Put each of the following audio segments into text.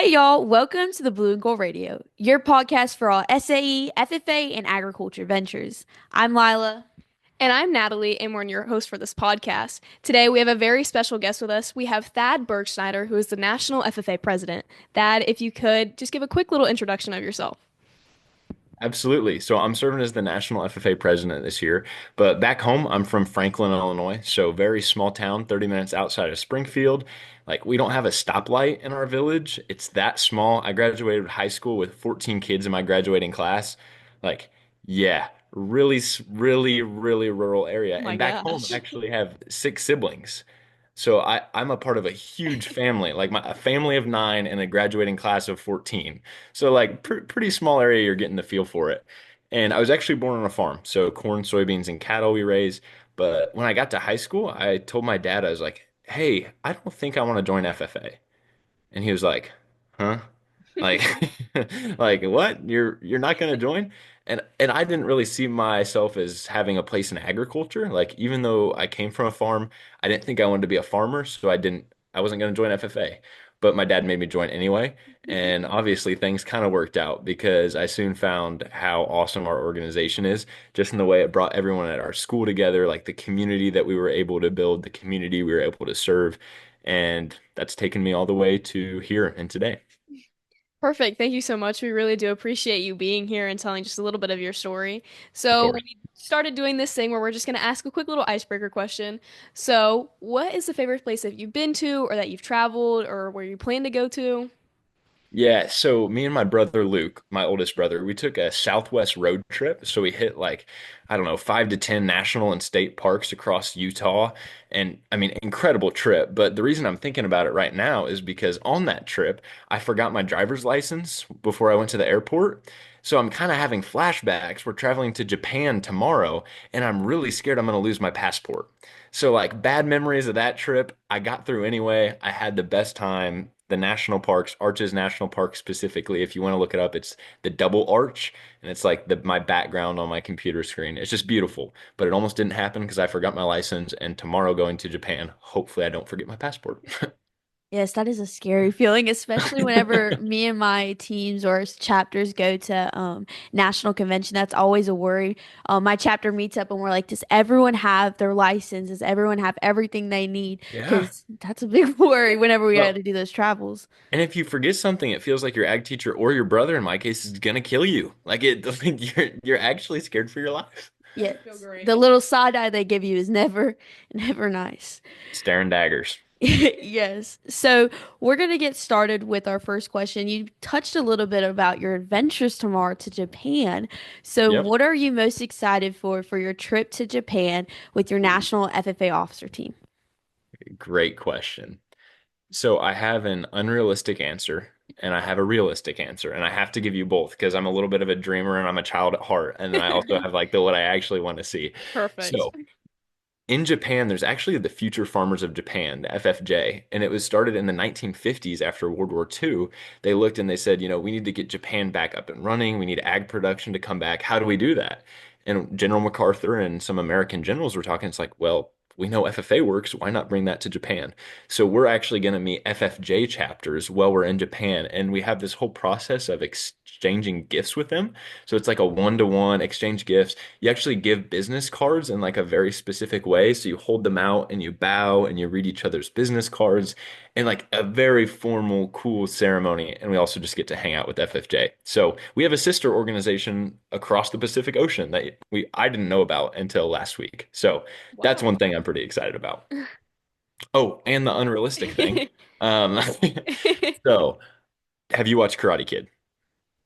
Hey y'all, welcome to the Blue and Gold Radio, your podcast for all SAE, FFA, and agriculture ventures. I'm Lila. And I'm Natalie, and we're your host for this podcast. Today, we have a very special guest with us. We have Thad Bergschneider, who is the National FFA President. Thad, if you could just give a quick little introduction of yourself. Absolutely. So I'm serving as the National FFA President this year, but back home, I'm from Franklin, Illinois. So very small town, 30 minutes outside of Springfield. Like we don't have a stoplight in our village. It's that small. I graduated high school with 14 kids in my graduating class. Like, yeah, really rural area. Oh my And back home, I gosh. actually have six siblings. So I'm a part of a huge family, like a family of nine and a graduating class of 14. So like pretty small area, you're getting the feel for it. And I was actually born on a farm, so corn, soybeans, and cattle we raise. But when I got to high school, I told my dad, I was like, "Hey, I don't think I want to join FFA." And he was like, "Huh?" Like, like what? You're not going to join? And I didn't really see myself as having a place in agriculture. Like, even though I came from a farm, I didn't think I wanted to be a farmer, so I wasn't going to join FFA. But my dad made me join anyway, and obviously things kind of worked out because I soon found how awesome our organization is, just in the way it brought everyone at our school together, like the community that we were able to build, the community we were able to serve, and that's taken me all the way to here and today. Perfect. Thank you so much. We really do appreciate you being here and telling just a little bit of your story. Of So, course. we started doing this thing where we're just going to ask a quick little icebreaker question. So, what is the favorite place that you've been to, or that you've traveled, or where you plan to go to? Yeah, so me and my brother Luke, my oldest brother, we took a Southwest road trip. So we hit like, I don't know, 5 to 10 national and state parks across Utah. And I mean, incredible trip. But the reason I'm thinking about it right now is because on that trip, I forgot my driver's license before I went to the airport. So I'm kind of having flashbacks. We're traveling to Japan tomorrow, and I'm really scared I'm going to lose my passport. So, like, bad memories of that trip. I got through anyway. I had the best time. The national parks, Arches National Park specifically, if you want to look it up, it's the double arch, and it's like my background on my computer screen. It's just beautiful, but it almost didn't happen because I forgot my license. And tomorrow going to Japan, hopefully I don't forget my passport. Yes, that is a scary feeling, especially whenever me and my teams or chapters go to national convention. That's always a worry. My chapter meets up and we're like, does everyone have their license? Does everyone have everything they need? Yeah. Because that's a big worry whenever we got Well, to do those travels. and if you forget something, it feels like your ag teacher or your brother, in my case, is gonna kill you. Like it, like you're actually scared for your life. Feel Yes, the great. little side eye they give you is never, never nice. Staring daggers. Yes. So we're going to get started with our first question. You touched a little bit about your adventures tomorrow to Japan. So Yep. what are you most excited for your trip to Japan with your national FFA officer team? Great question. So I have an unrealistic answer and I have a realistic answer, and I have to give you both because I'm a little bit of a dreamer and I'm a child at heart, and then I also have like the what I actually want to see. Perfect. So in Japan, there's actually the Future Farmers of Japan, the FFJ, and it was started in the 1950s after World War II. They looked and they said, we need to get Japan back up and running. We need ag production to come back. How do we do that? And General MacArthur and some American generals were talking. It's like, well, we know FFA works. Why not bring that to Japan? So we're actually going to meet FFJ chapters while we're in Japan, and we have this whole process of exchanging gifts with them. So it's like a one-to-one exchange gifts. You actually give business cards in like a very specific way. So you hold them out and you bow and you read each other's business cards in like a very formal, cool ceremony. And we also just get to hang out with FFJ. So we have a sister organization across the Pacific Ocean that I didn't know about until last week. So that's Wow. one thing I'm pretty excited about. Oh, and the unrealistic thing. Um, so have you watched Karate Kid?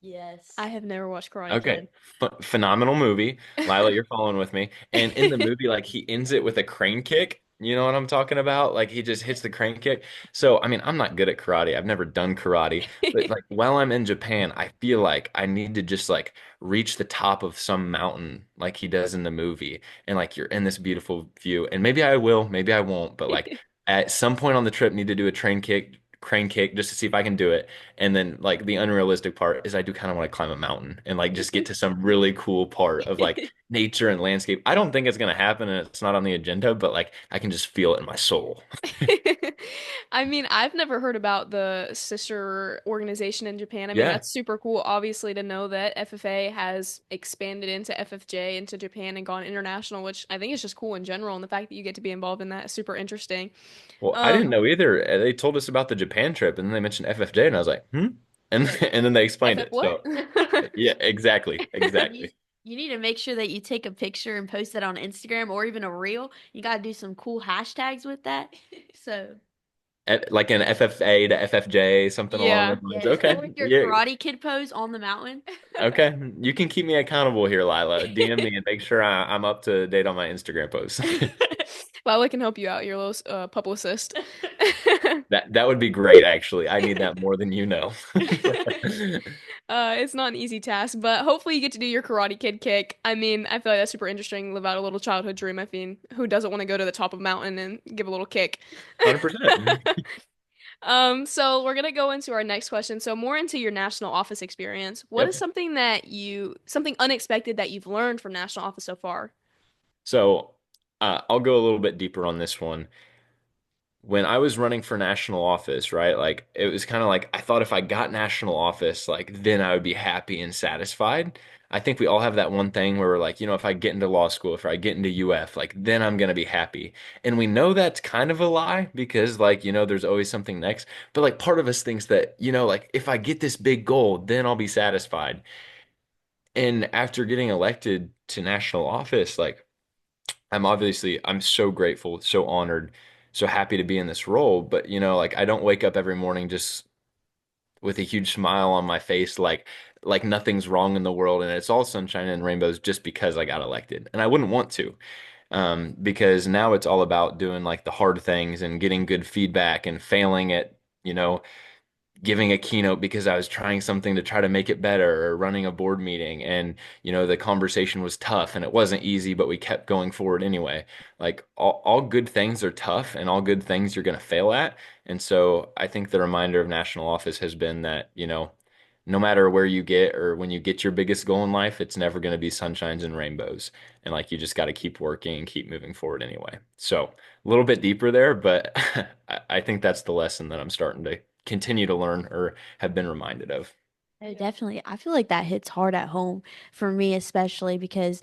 Yes. I have never watched Karate Okay. Kid. Phenomenal movie. Lila, you're following with me. And in the movie, like he ends it with a crane kick. You know what I'm talking about? Like he just hits the crane kick. So, I mean, I'm not good at karate. I've never done karate, but like while I'm in Japan, I feel like I need to just like reach the top of some mountain like he does in the movie. And like you're in this beautiful view. And maybe I will, maybe I won't, but like at some point on the trip, need to do a train kick, crane kick just to see if I can do it. And then like the unrealistic part is I do kind of want to climb a mountain and like just get to some really cool part of like nature and landscape. I don't think it's gonna happen and it's not on the agenda, but like I can just feel it in my soul. I mean, I've never heard about the sister organization in Japan. I mean, Yeah. that's super cool, obviously, to know that FFA has expanded into FFJ into Japan and gone international, which I think is just cool in general. And the fact that you get to be involved in that is super interesting. Well, I didn't Um, know either. They told us about the Japan trip and then they mentioned FFJ and I was like, hmm? And like, and then they explained FF it. what? So yeah, exactly. You Exactly. you need to make sure that you take a picture and post it on Instagram or even a reel. You got to do some cool hashtags with that. So, Like an FFA to FFJ, something along Yeah. those lines. yeah, just go Okay. with your Yeah. Karate Kid pose on the mountain. Okay. You can keep me accountable here, Lila. DM me and make sure I'm up to date on my Instagram posts. Well, I can help you out, your little publicist. That would be great, actually. I need that more than you know. It's not an easy task, but hopefully you get to do your Karate Kid kick. I mean, I feel like that's super interesting. Live out a little childhood dream. I mean, who doesn't want to go to the top of a mountain and give a little kick? 100%. So we're gonna go into our next question. So more into your national office experience. What is Yep. something unexpected that you've learned from national office so far? So I'll go a little bit deeper on this one. When I was running for national office, right? Like it was kind of like I thought if I got national office, like then I would be happy and satisfied. I think we all have that one thing where we're like, if I get into law school, if I get into UF, like then I'm gonna be happy. And we know that's kind of a lie because like, there's always something next. But like part of us thinks that, like if I get this big goal, then I'll be satisfied. And after getting elected to national office, like I'm so grateful, so honored, so happy to be in this role. But like I don't wake up every morning just with a huge smile on my face, like nothing's wrong in the world and it's all sunshine and rainbows just because I got elected. And I wouldn't want to, because now it's all about doing like the hard things and getting good feedback and failing at, you know, giving a keynote because I was trying something to try to make it better or running a board meeting and the conversation was tough and it wasn't easy but we kept going forward anyway. Like all good things are tough and all good things you're going to fail at. And so I think the reminder of national office has been that no matter where you get or when you get your biggest goal in life, it's never going to be sunshines and rainbows. And like you just got to keep working and keep moving forward anyway. So a little bit deeper there, but I think that's the lesson that I'm starting to continue to learn or have been reminded of. Oh, definitely. I feel like that hits hard at home for me, especially because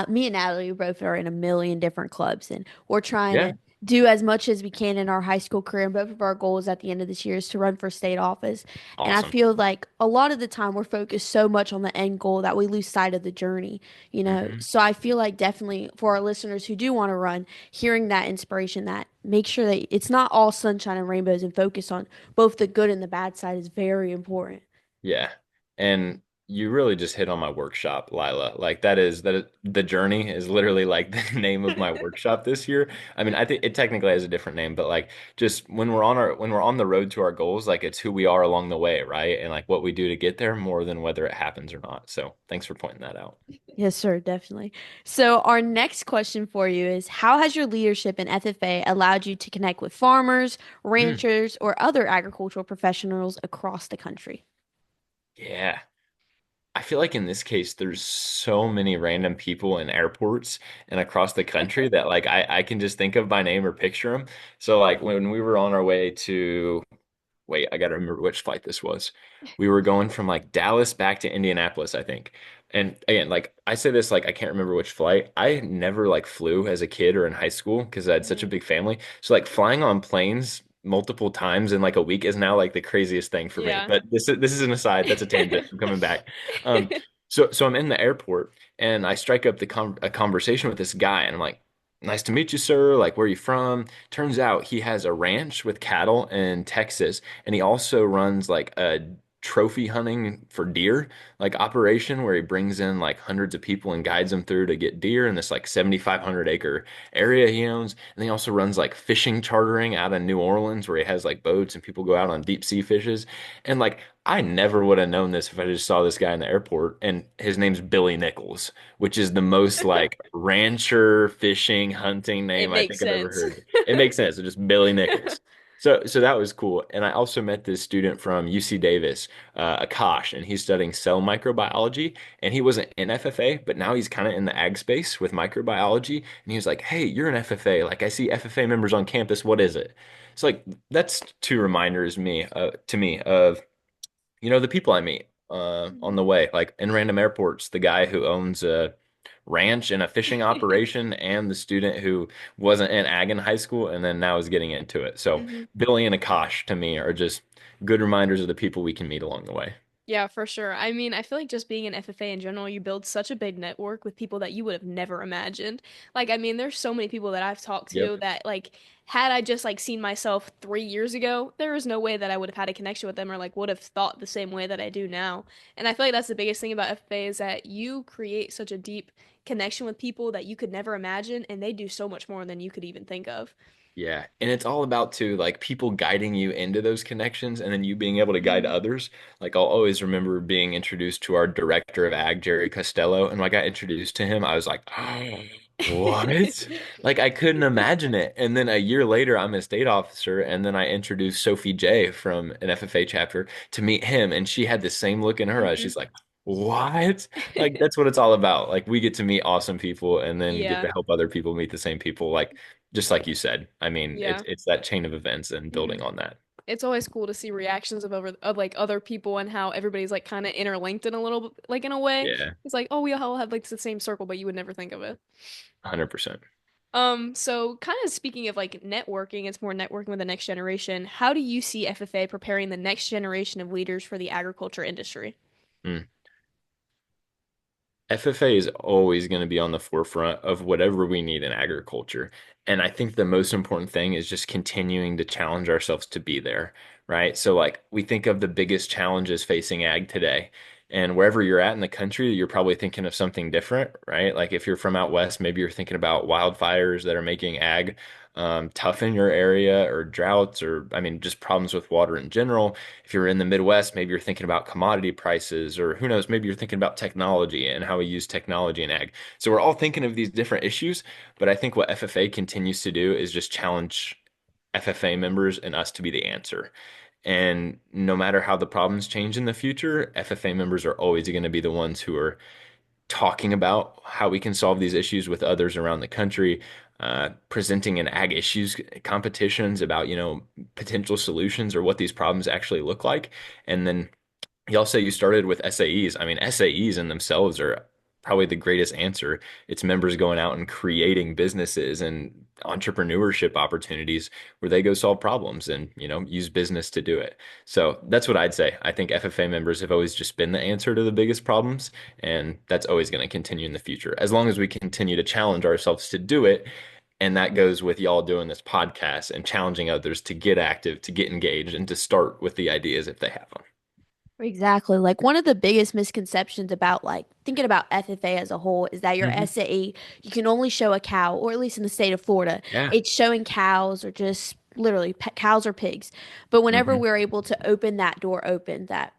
me and Natalie both are in a million different clubs and we're trying to Yeah, do as much as we can in our high school career. And both of our goals at the end of this year is to run for state office. And I awesome. feel like a lot of the time we're focused so much on the end goal that we lose sight of the journey, you know? Hmm. So I feel like definitely for our listeners who do want to run, hearing that inspiration, that make sure that it's not all sunshine and rainbows and focus on both the good and the bad side is very important. Yeah. And you really just hit on my workshop, Lila. Like that is the journey is literally like the name of my workshop this year. I mean, I think it technically has a different name, but like just when we're on the road to our goals, like it's who we are along the way, right? And like what we do to get there more than whether it happens or not. So thanks for pointing that out. Yes, sir, definitely. So, our next question for you is how has your leadership in FFA allowed you to connect with farmers, Hmm. ranchers, or other agricultural professionals across the country? Yeah. I feel like in this case, there's so many random people in airports and across the country that like I can just think of by name or picture them. So like when we were on our way to wait, I gotta remember which flight this was. We were going from like Dallas back to Indianapolis, I think. And again, like I say this like I can't remember which flight. I never like flew as a kid or in high school because I had such a Mhm. big family. So like flying on planes multiple times in like a week is now like the craziest thing for me. Yeah. But this is an aside. That's a tangent. I'm coming back. Um, so I'm in the airport and I strike up a conversation with this guy and I'm like, "Nice to meet you, sir. Like, where are you from?" Turns out he has a ranch with cattle in Texas, and he also runs like a trophy hunting for deer like operation where he brings in like hundreds of people and guides them through to get deer in this like 7,500 acre area he owns. And he also runs like fishing chartering out of New Orleans where he has like boats and people go out on deep sea fishes. And like I never would have known this if I just saw this guy in the airport. And his name's Billy Nichols, which is the most like rancher fishing hunting It name I makes think I've ever sense. heard. It makes sense. It's just Billy Nichols. So that was cool. And I also met this student from UC Davis, Akash, and he's studying cell microbiology. And he wasn't in FFA, but now he's kind of in the ag space with microbiology. And he was like, "Hey, you're an FFA. Like I see FFA members on campus. What is it?" It's like that's two reminders to me of the people I meet on the way, like in random airports, the guy who owns a ranch and a fishing operation, and the student who wasn't in ag in high school and then now is getting into it. So Mhm. Billy and Akash to me are just good reminders of the people we can meet along the way. Yeah, for sure. I mean, I feel like just being an FFA in general, you build such a big network with people that you would have never imagined. Like, I mean, there's so many people that I've talked to Yep. that, like, had I just like seen myself 3 years ago, there is no way that I would have had a connection with them or like would have thought the same way that I do now. And I feel like that's the biggest thing about FFA is that you create such a deep connection with people that you could never imagine, and they do so much more than you could even think of. Yeah, and it's all about too like people guiding you into those connections and then you being able to guide Mhm. others. Like I'll always remember being introduced to our director of ag, Jerry Costello, and when I got introduced to him, I was like, "Oh, what?" Like I couldn't imagine it. And then a year later, I'm a state officer, and then I introduced Sophie J from an FFA chapter to meet him, and she had the same look in her eyes. Mhm. She's like, "What?" Like that's what it's all about. Like we get to meet awesome people and then get Yeah. to help other people meet the same people. Like just like you said, I mean, it's Yeah. it's that chain of events and building Mhm. on that. It's always cool to see reactions of like other people and how everybody's like kind of interlinked in a little like in a way. Yeah, It's like, oh, we all have like the same circle, but you would never think of it. 100%. So kind of speaking of like networking, it's more networking with the next generation. How do you see FFA preparing the next generation of leaders for the agriculture industry? Mm. FFA is always going to be on the forefront of whatever we need in agriculture. And I think the most important thing is just continuing to challenge ourselves to be there, right? So, like, we think of the biggest challenges facing ag today. And wherever you're at in the country, you're probably thinking of something different, right? Like, if you're from out west, maybe you're thinking about wildfires that are making ag tough in your area, or droughts, or, I mean, just problems with water in general. If you're in the Midwest, maybe you're thinking about commodity prices, or who knows, maybe you're thinking about technology and how we use technology in ag. So we're all thinking of these different issues, but I think what FFA continues to do is just challenge FFA members and us to be the answer. And no matter how the problems change in the future, FFA members are always going to be the ones who are talking about how we can solve these issues with others around the country, presenting in ag issues competitions about, potential solutions or what these problems actually look like. And then y'all say you started with SAEs. I mean, SAEs in themselves are probably the greatest answer. It's members going out and creating businesses and entrepreneurship opportunities where they go solve problems and, use business to do it. So that's what I'd say. I think FFA members have always just been the answer to the biggest problems, and that's always going to continue in the future as long as we continue to challenge ourselves to do it. And that goes with y'all doing this podcast and challenging others to get active, to get engaged, and to start with the ideas if they have them. Exactly. Like one of the biggest misconceptions about like thinking about FFA as a whole is that your Hmm. SAE, you can only show a cow, or at least in the state of Florida, Yeah. it's showing cows or just literally cows or pigs. But whenever Hmm. we're able to open that door open, that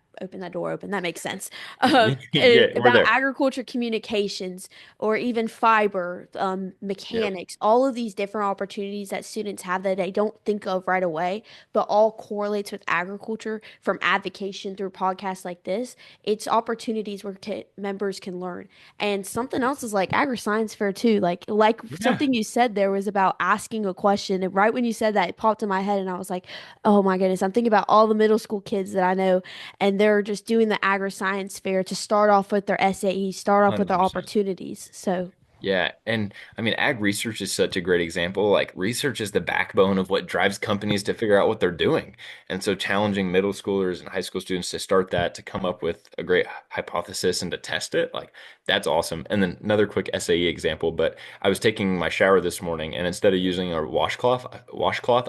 makes sense. Yeah, we're About there. agriculture communications or even fiber, Yep. mechanics, all of these different opportunities that students have that they don't think of right away, but all correlates with agriculture from advocation through podcasts like this. It's opportunities where members can learn. And something else is like agri-science fair too. Like Yeah. something you said there was about asking a question. And right when you said that, it popped in my head and I was like, oh my goodness, I'm thinking about all the middle school kids that I know and they're just doing the agri-science fair to start off with their SAE, start off with their 100%. opportunities. So Yeah, and I mean, ag research is such a great example. Like, research is the backbone of what drives companies to figure out what they're doing. And so, challenging middle schoolers and high school students to start that, to come up with a great hypothesis and to test it, like, that's awesome. And then another quick SAE example, but I was taking my shower this morning, and instead of using a washcloth,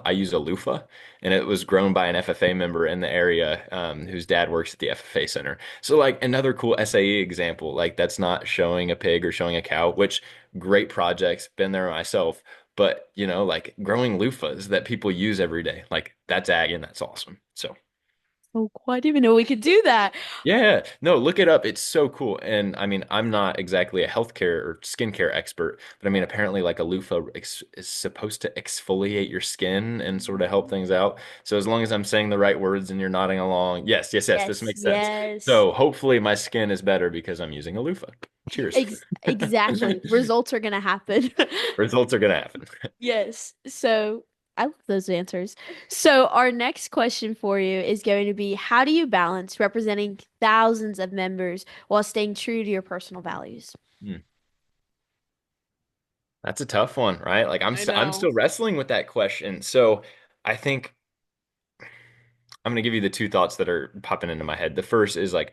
I use a loofah, and it was grown by an FFA member in the area, whose dad works at the FFA center. So, like, another cool SAE example, like, that's not showing a pig or showing a cow, which great projects, been there myself. But, like growing loofahs that people use every day, like that's ag and that's awesome. So, So cool. I didn't even know we could do that. Yeah, no, look it up. It's so cool. And I mean, I'm not exactly a healthcare or skincare expert, but I mean, apparently, like a loofah ex is supposed to exfoliate your skin and sort of help things out. So as long as I'm saying the right words and you're nodding along, yes, yes, yes, this Yes, makes sense. yes. So hopefully, my skin is better because I'm using a loofah. Cheers. Exactly. Results are gonna happen. Results are gonna happen. Yes. So I love those answers. So our next question for you is going to be, how do you balance representing thousands of members while staying true to your personal values? Hmm. That's a tough one, right? Like I I'm know. still wrestling with that question. So I think I'm gonna give you the two thoughts that are popping into my head. The first is like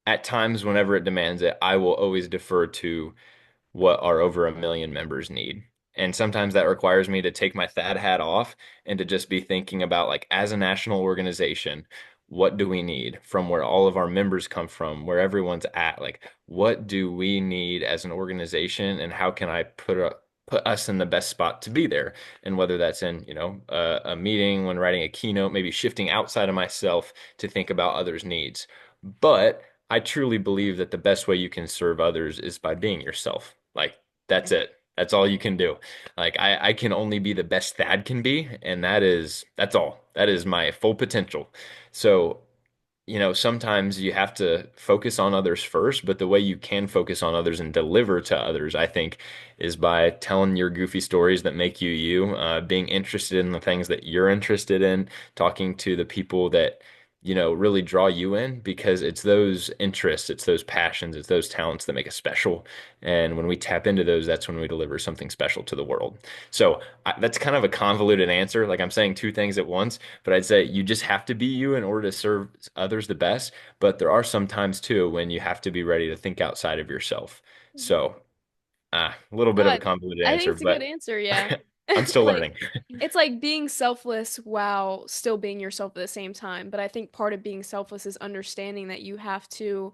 at times whenever it demands it, I will always defer to what our over 1 million members need. And sometimes that requires me to take my Thad hat off and to just be thinking about, like, as a national organization, what do we need from where all of our members come from, where everyone's at? Like, what do we need as an organization, and how can I put us in the best spot to be there? And whether that's in, a meeting, when writing a keynote, maybe shifting outside of myself to think about others' needs. But I truly believe that the best way you can serve others is by being yourself. Like, that's it. That's all you can do. Like, I can only be the best Thad can be, and that's all. That is my full potential. So sometimes you have to focus on others first, but the way you can focus on others and deliver to others, I think, is by telling your goofy stories that make you you, being interested in the things that you're interested in, talking to the people that, really draw you in because it's those interests, it's those passions, it's those talents that make us special. And when we tap into those, that's when we deliver something special to the world. So that's kind of a convoluted answer. Like I'm saying two things at once, but I'd say you just have to be you in order to serve others the best. But there are some times too when you have to be ready to think outside of yourself. So, a little bit No, of a I, convoluted I think answer, it's a good but answer, yeah. I'm still Like learning. it's like being selfless while still being yourself at the same time. But I think part of being selfless is understanding that you have to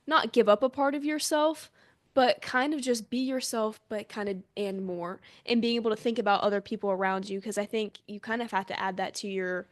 not give up a part of yourself, but kind of just be yourself, but kind of and more, and being able to think about other people around you. Because I think you kind of have to add that to your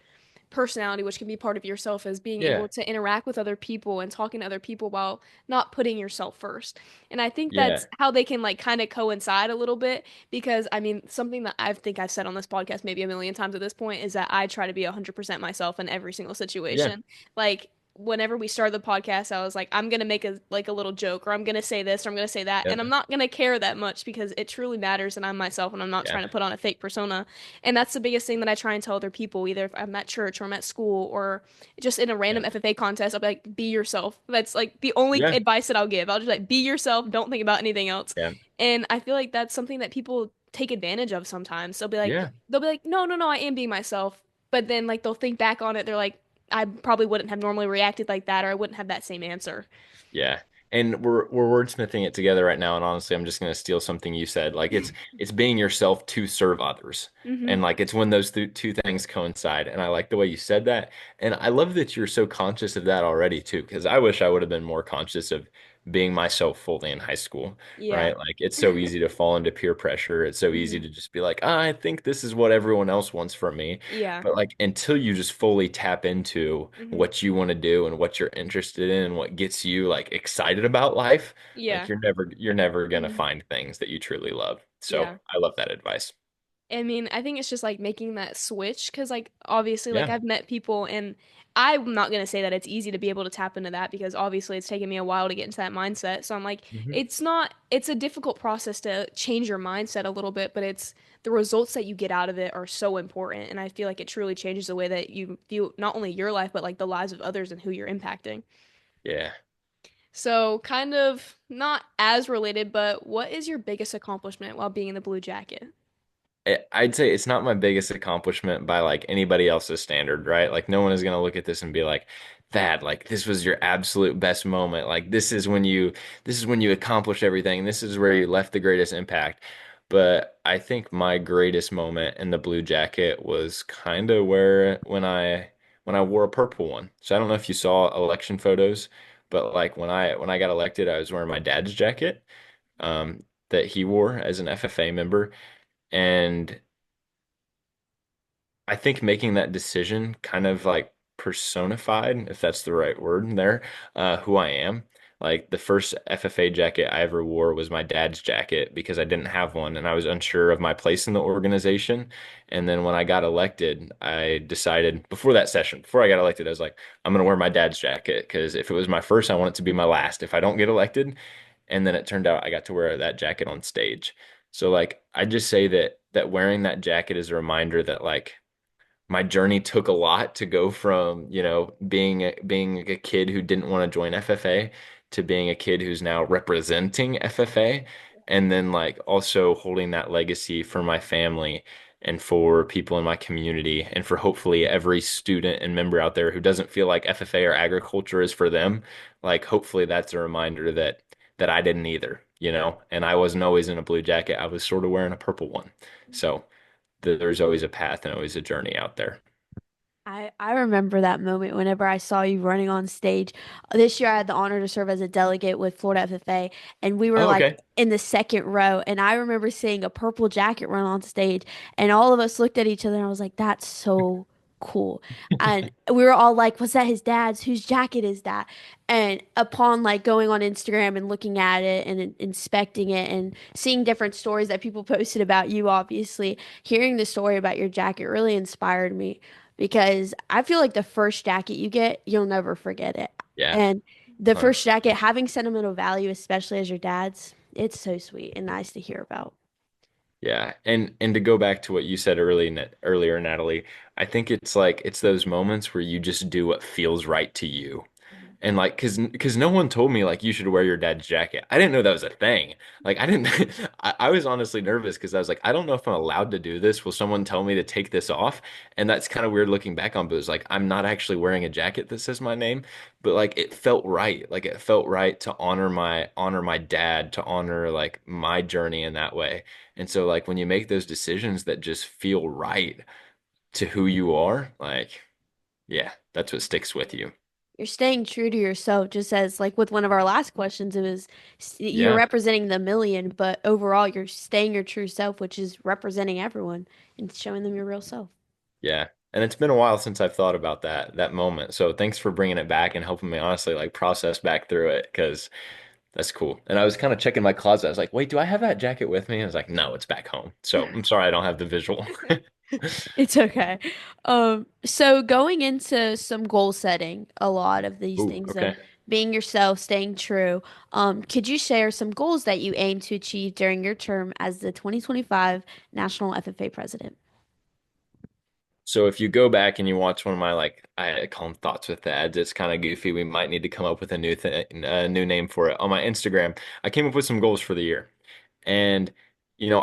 personality, which can be part of yourself, as being able Yeah, to interact with other people and talking to other people while not putting yourself first. And I think yeah, that's how they can like kind of coincide a little bit because I mean, something that I think I've said on this podcast maybe a million times at this point is that I try to be 100% myself in every single yeah, situation. Like whenever we started the podcast, I was like, I'm gonna make a little joke, or I'm gonna say this, or I'm gonna say that, yeah, and I'm not gonna care that much because it truly matters, and I'm myself, and I'm not yeah, trying to put on a fake persona. And that's the biggest thing that I try and tell other people, either if I'm at church or I'm at school or just in a yeah, random FFA contest. I'll be like, be yourself. That's like the only yeah, advice that I'll give. I'll just like, be yourself. Don't think about anything else. yeah, And I feel like that's something that people take advantage of sometimes. yeah. They'll be like, no, no, no, I am being myself. But then like they'll think back on it. They're like, I probably wouldn't have normally reacted like that, or I wouldn't have that same answer. Yeah. And we're wordsmithing it together right now, and honestly, I'm just gonna steal something you said. Like it's being yourself to serve others. Hmm. And like it's when those two things coincide. And I like the way you said that. And I love that you're so conscious of that already too, because I wish I would have been more conscious of being myself fully in high school, Yeah. right? Like it's so easy to fall into peer pressure. It's so easy Hmm. to just be like, I think this is what everyone else wants from me. Yeah. But like until you just fully tap into Hmm. what you want to do and what you're interested in and what gets you like excited about life, like Yeah. you're never gonna Hmm. find things that you truly love. So Yeah. I love that advice. I mean, I think it's just like making that switch because, like, obviously, like, Yeah. I've met people, and I'm not gonna say that it's easy to be able to tap into that because obviously it's taken me a while to get into that mindset. So I'm like, Hmm. it's not, it's a difficult process to change your mindset a little bit, but it's the results that you get out of it are so important. And I feel like it truly changes the way that you view not only your life, but like the lives of others and who you're impacting. Yeah. So, kind of not as related, but what is your biggest accomplishment while being in the Blue Jacket? I'd say it's not my biggest accomplishment by like anybody else's standard, right? Like no one is gonna look at this and be like, that, like this was your absolute best moment. Like this is when you accomplished everything. This is where you left the greatest impact. But I think my greatest moment in the Blue Jacket was kind of where when I wore a purple one. So I don't know if you saw election photos, but like when I got elected, I was wearing my dad's jacket, that he wore as an FFA member. And I think making that decision kind of like personified, if that's the right word there, who I am. Like the first FFA jacket I ever wore was my dad's jacket because I didn't have one and I was unsure of my place in the organization. And then when I got elected, I decided before that session, before I got elected, I was like, I'm going to wear my dad's jacket because if it was my first, I want it to be my last. If I don't get elected, and then it turned out I got to wear that jacket on stage. So like I just say that wearing that jacket is a reminder that like my journey took a lot to go from, being a kid who didn't want to join FFA to being a kid who's now representing FFA and then like also holding that legacy for my family and for people in my community and for hopefully every student and member out there who doesn't feel like FFA or agriculture is for them. Like hopefully that's a reminder that I didn't either, and I wasn't always in a blue jacket. I was sort of wearing a purple one. So there's always a path and always a journey out there. I remember that moment whenever I saw you running on stage. This year I had the honor to serve as a delegate with Florida FFA, and we were Oh, like okay. in the second row, and I remember seeing a purple jacket run on stage, and all of us looked at each other and I was like, that's so cool. And we were all like, was that his dad's? Whose jacket is that? And upon like going on Instagram and looking at it and inspecting it and seeing different stories that people posted about you, obviously, hearing the story about your jacket really inspired me because I feel like the first jacket you get, you'll never forget it. Yeah. And the Uh, first jacket having sentimental value, especially as your dad's, it's so sweet and nice to hear about. yeah. And to go back to what you said earlier, Natalie, I think it's like it's those moments where you just do what feels right to you. And like, cause no one told me like you should wear your dad's jacket. I didn't know that was a thing. Like I didn't, I was honestly nervous because I was like, I don't know if I'm allowed to do this. Will someone tell me to take this off? And that's kind of weird looking back on, but it was like, I'm not actually wearing a jacket that says my name, but like it felt right. Like it felt right to honor my dad, to honor like my journey in that way. And so like when you make those decisions that just feel right to who you are, like, yeah, that's what sticks with you. You're staying true to yourself, just as like with one of our last questions, it was you're Yeah. representing the million, but overall you're staying your true self, which is representing everyone and showing them your real self. Yeah. And it's been a while since I've thought about that moment. So thanks for bringing it back and helping me honestly like process back through it because that's cool. And I was kind of checking my closet. I was like, wait, do I have that jacket with me? I was like, no, it's back home. So I'm sorry I don't have the visual. It's okay. So going into some goal setting, a lot of these Ooh, things of okay. being yourself, staying true, could you share some goals that you aim to achieve during your term as the 2025 National FFA President? So if you go back and you watch one of my like I call them thoughts with ads, it's kind of goofy. We might need to come up with a new name for it. On my Instagram, I came up with some goals for the year. And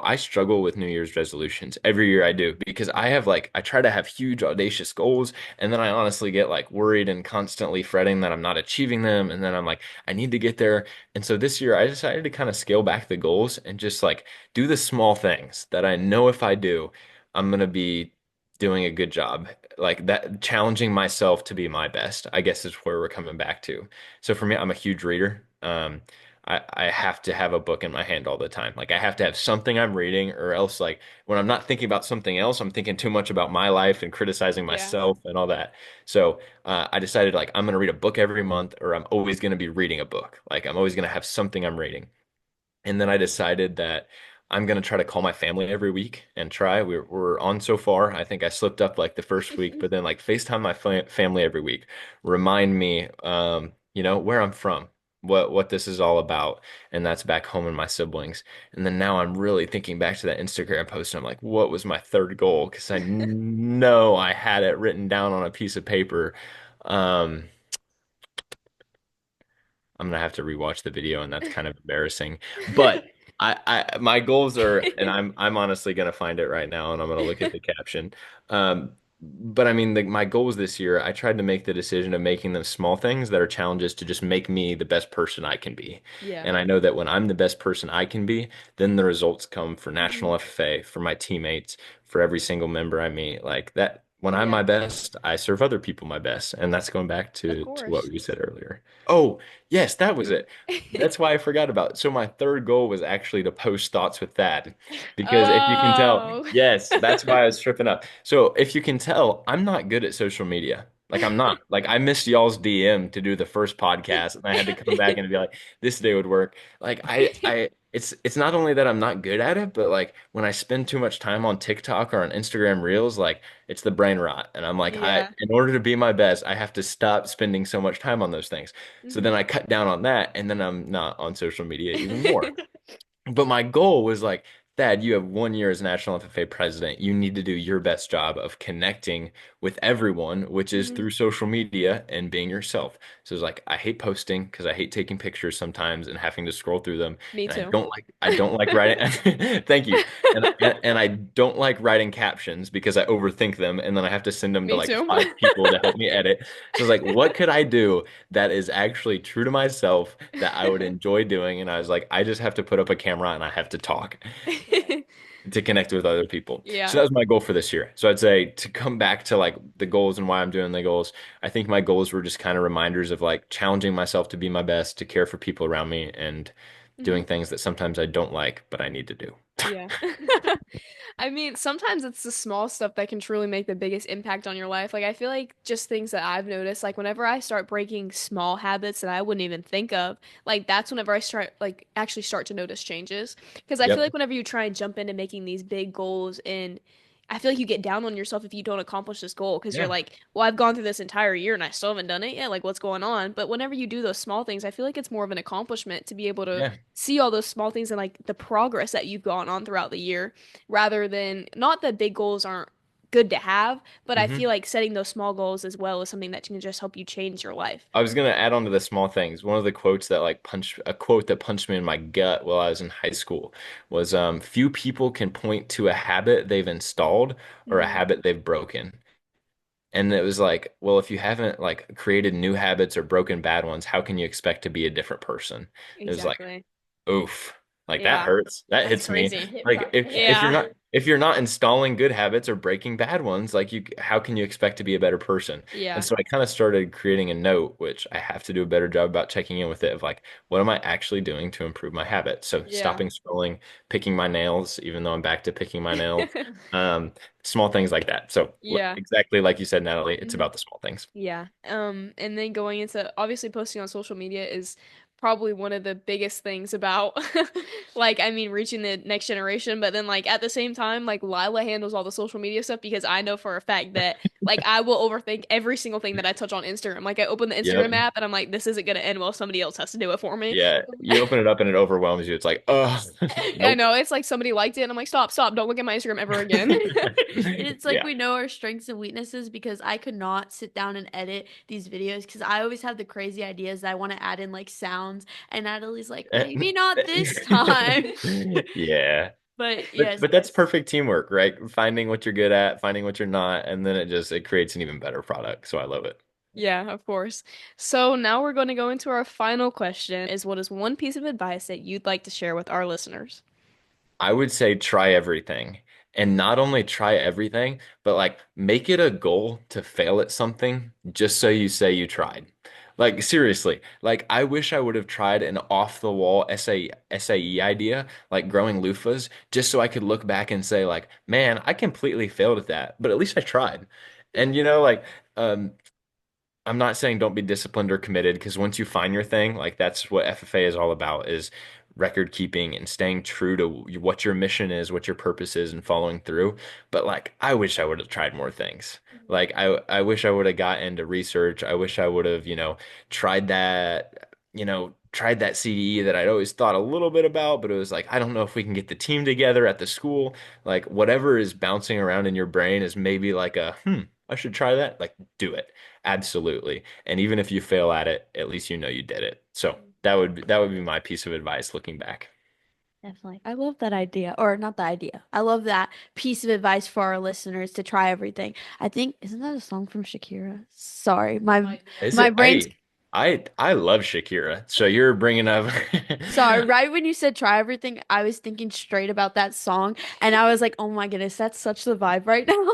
I struggle with New Year's resolutions. Every year I do because I try to have huge audacious goals and then I honestly get like worried and constantly fretting that I'm not achieving them and then I'm like I need to get there. And so this year I decided to kind of scale back the goals and just like do the small things that I know if I do, I'm gonna be doing a good job. Like that, challenging myself to be my best, I guess is where we're coming back to. So for me, I'm a huge reader. I have to have a book in my hand all the time. Like I have to have something I'm reading, or else like when I'm not thinking about something else, I'm thinking too much about my life and criticizing Yeah. myself and all that. So I decided like I'm gonna read a book every month, or I'm always gonna be reading a book. Like I'm always gonna have something I'm reading. And then I decided that I'm gonna try to call my family every week and try. We're on so far. I think I slipped up like the first week, but then like FaceTime my family every week, remind me, where I'm from, what this is all about, and that's back home and my siblings. And then now I'm really thinking back to that Instagram post, and I'm like, what was my third goal? Because I know I had it written down on a piece of paper. Um, I'm gonna have to rewatch the video, and that's kind of embarrassing. But my goals are, and I'm honestly gonna find it right now, and I'm gonna look at the caption. But I mean, my goals this year, I tried to make the decision of making them small things that are challenges to just make me the best person I can be. Yeah. And I know that when I'm the best person I can be, then the results come for Mhm. National FFA, for my teammates, for every single member I meet. Like that, when I'm Yeah, my best, I serve other people my best. And that's going back of to what course. we said earlier. Oh, yes, that was it. That's why I forgot about it. So my third goal was actually to post thoughts with Thad. Because if you can tell, Oh. yes, that's why I was tripping up. So if you can tell, I'm not good at social media. Like I'm not. Like I missed y'all's DM to do the first podcast and I had to come back and be like, this day would work. Like it's not only that I'm not good at it, but like when I spend too much time on TikTok or on Instagram Reels, like it's the brain rot. And I'm like, Yeah. in order to be my best, I have to stop spending so much time on those things. So then Hmm. I cut down on that and then I'm not on social media even more. But my goal was like, Thad, you have 1 year as National FFA president. You need to do your best job of connecting with everyone, which is Hmm. through social media and being yourself. So it's like I hate posting because I hate taking pictures sometimes and having to scroll through them. Me And I too. don't like writing. Thank you. And I don't like writing captions because I overthink them and then I have to send them to Me like too. 5 people to help me edit. So it's like, what could I do that is actually true to myself that I would enjoy doing? And I was like, I just have to put up a camera and I have to talk to connect with other people. So Yeah. that was my goal for this year. So I'd say to come back to like the goals and why I'm doing the goals, I think my goals were just kind of reminders of like challenging myself to be my best, to care for people around me, and Hmm. doing things that sometimes I don't like, but I need to do. Yeah. I mean, sometimes it's the small stuff that can truly make the biggest impact on your life. Like, I feel like just things that I've noticed, like, whenever I start breaking small habits that I wouldn't even think of, like, that's whenever I start, like, actually start to notice changes. Because I feel Yep. like whenever you try and jump into making these big goals, and I feel like you get down on yourself if you don't accomplish this goal because you're Yeah. like, well, I've gone through this entire year and I still haven't done it yet. Like, what's going on? But whenever you do those small things, I feel like it's more of an accomplishment to be able to Yeah. see all those small things and like the progress that you've gone on throughout the year rather than not that big goals aren't good to have, but I feel Hmm. like setting those small goals as well is something that can just help you change your life. I was gonna add on to the small things. One of the quotes that like a quote that punched me in my gut while I was in high school was few people can point to a habit they've installed or a Hmm. habit they've broken. And it was like, well, if you haven't like created new habits or broken bad ones, how can you expect to be a different person? It was like, Exactly. oof, like that Yeah, hurts. That that's hits me. crazy. Like Yeah. if you're not installing good habits or breaking bad ones, like you how can you expect to be a better person? And Yeah. so I kind of started creating a note, which I have to do a better job about checking in with it of like, what am I actually doing to improve my habits? So Yeah. stopping scrolling, picking my nails, even though I'm back to picking my nails. Um, Small things like that. So Yeah. exactly like you said, Natalie, it's Mhm. about the small things. Yeah. And then going into obviously posting on social media is probably one of the biggest things about like I mean reaching the next generation, but then like at the same time, like Lila handles all the social media stuff because I know for a fact that like I will overthink every single thing that I touch on Instagram. Like I open the Instagram Yep. app and I'm like, this isn't gonna end well, somebody else has to do it for me. Yeah. You open it up and it overwhelms you. It's like, oh, I nope. know, it's like somebody liked it and I'm like, stop, stop, don't look at my Instagram ever again. And it's like Yeah. we know our strengths and weaknesses because I could not sit down and edit these videos because I always have the crazy ideas that I want to add in like sounds. And Natalie's like, maybe not this time. Yeah. But But yes, that's perfect teamwork, right? Finding what you're good at, finding what you're not, and then it creates an even better product. So I love it. Yeah, of course. So now we're going to go into our final question is what is one piece of advice that you'd like to share with our listeners? I would say try everything. And not only try everything, but like make it a goal to fail at something just so you say you tried. Like seriously, like I wish I would have tried an off the wall SAE idea, like growing loofahs, just so I could look back and say like, man, I completely failed at that, but at least I tried. And like um I'm not saying don't be disciplined or committed because once you find your thing, like that's what FFA is all about is record keeping and staying true to what your mission is, what your purpose is, and following through. But like, I wish I would have tried more things. Like, I wish I would have got into research. I wish I would have, tried tried that CDE that I'd always thought a little bit about, but it was like, I don't know if we can get the team together at the school. Like, whatever is bouncing around in your brain is maybe like I should try that. Like, do it. Absolutely. And even if you fail at it, at least you know you did it. So that would be my piece of advice looking back. definitely. I love that idea. Or not the idea. I love that piece of advice for our listeners to try everything. I think, isn't that a song from Shakira? Sorry, Is my it? brain's I love Shakira. So you're bringing up sorry. Right when you said try everything, I was thinking straight about that song, and I was like, oh my goodness, that's such the vibe right now.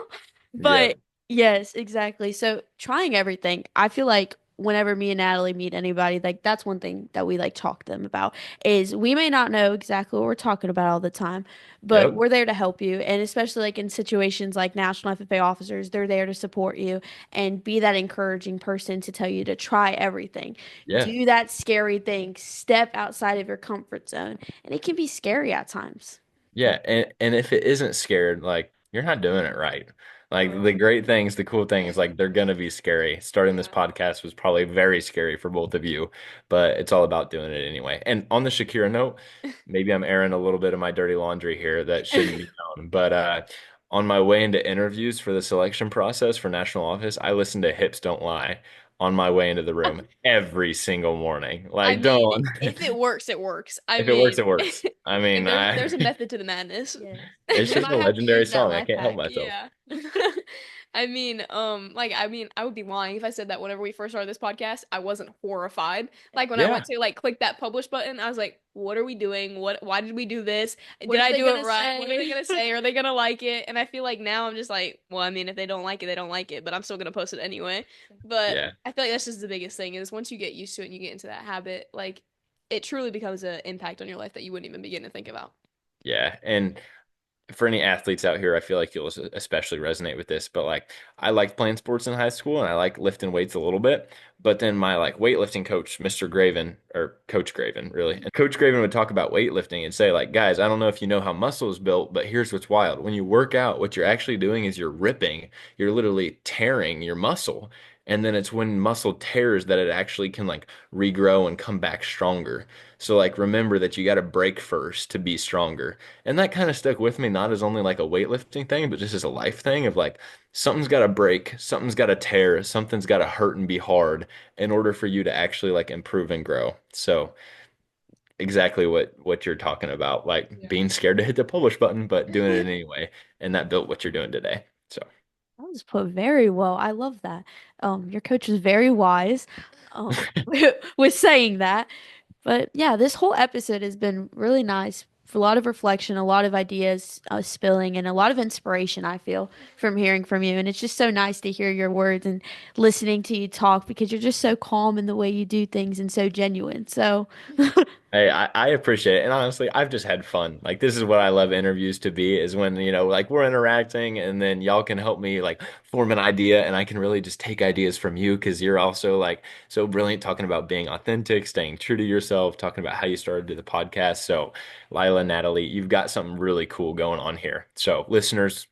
Yeah. But Yes, exactly. So trying everything. I feel like whenever me and Natalie meet anybody, like that's one thing that we like talk to them about is we may not know exactly what we're talking about all the time, but Yep. we're there to help you. And especially like in situations like National FFA officers, they're there to support you and be that encouraging person to tell you to try everything. Yeah. Do that scary thing, step outside of your comfort zone. And it can be scary at times. Yeah, and if it isn't scared, like you're not doing it right. Like the great things, the cool things, like they're gonna be scary. Starting this podcast was probably very scary for both of you, but it's all about doing it anyway. And on the Shakira note, maybe I'm airing a little bit of my dirty laundry here that shouldn't be known, but on my way into interviews for the selection process for national office, I listened to Hips Don't Lie on my way into the room every single morning. I Like, mean, don't. if it works, it works. I If it works, mean, it works. I mean, there's a method to the madness. Yes. it's We just a might have to legendary use that song. I life can't help hack. myself. Yeah. I would be lying if I said that whenever we first started this podcast, I wasn't horrified. Like when I Yeah, went to like click that publish button, I was like, what are we doing? Why did we do this? What Did are I they do it gonna right? What are they say? gonna say? Are they gonna like it? And I feel like now I'm just like, well, I mean, if they don't like it, they don't like it, but I'm still gonna post it anyway. But yeah, I feel like that's just the biggest thing is once you get used to it and you get into that habit, like it truly becomes an impact on your life that you wouldn't even begin to think about. yeah. And for any athletes out here, I feel like you'll especially resonate with this. But like, I liked playing sports in high school, and I like lifting weights a little bit. But then my like weightlifting coach, Mr. Graven, or Coach Graven, really, and Coach Graven would talk about weightlifting and say like, guys, I don't know if you know how muscle is built, but here's what's wild: when you work out, what you're actually doing is you're ripping, you're literally tearing your muscle. And then it's when muscle tears that it actually can like regrow and come back stronger. So like remember that you got to break first to be stronger. And that kind of stuck with me, not as only like a weightlifting thing, but just as a life thing of like something's got to break, something's got to tear, something's got to hurt and be hard in order for you to actually like improve and grow. So exactly what you're talking about, like Yeah. being scared to hit the publish button, but doing it anyway. And that built what you're doing today. So That was put very well. I love that. Your coach is very wise, um, with saying that. But yeah, this whole episode has been really nice. A lot of reflection, a lot of ideas spilling, and a lot of inspiration, I feel, from hearing from you. And it's just so nice to hear your words and listening to you talk because you're just so calm in the way you do things and so genuine. So, hey, I appreciate it. And honestly, I've just had fun. Like this is what I love interviews to be is when, like we're interacting and then y'all can help me like form an idea and I can really just take ideas from you because you're also like so brilliant talking about being authentic, staying true to yourself, talking about how you started to the podcast. So, Lila, Natalie, you've got something really cool going on here. So, listeners,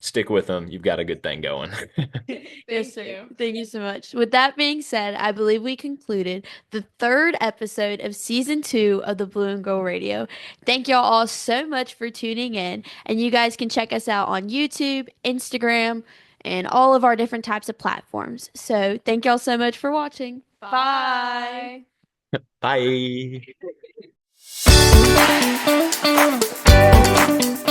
stick with them. You've got a good thing going. yes, Thank sir. you. Thank you so much. With that being said, I believe we concluded the third episode of season 2 of the Blue and Gold Radio. Thank y'all all so much for tuning in. And you guys can check us out on YouTube, Instagram, and all of our different types of platforms. So thank y'all so much for watching. Bye. Bye. Bye.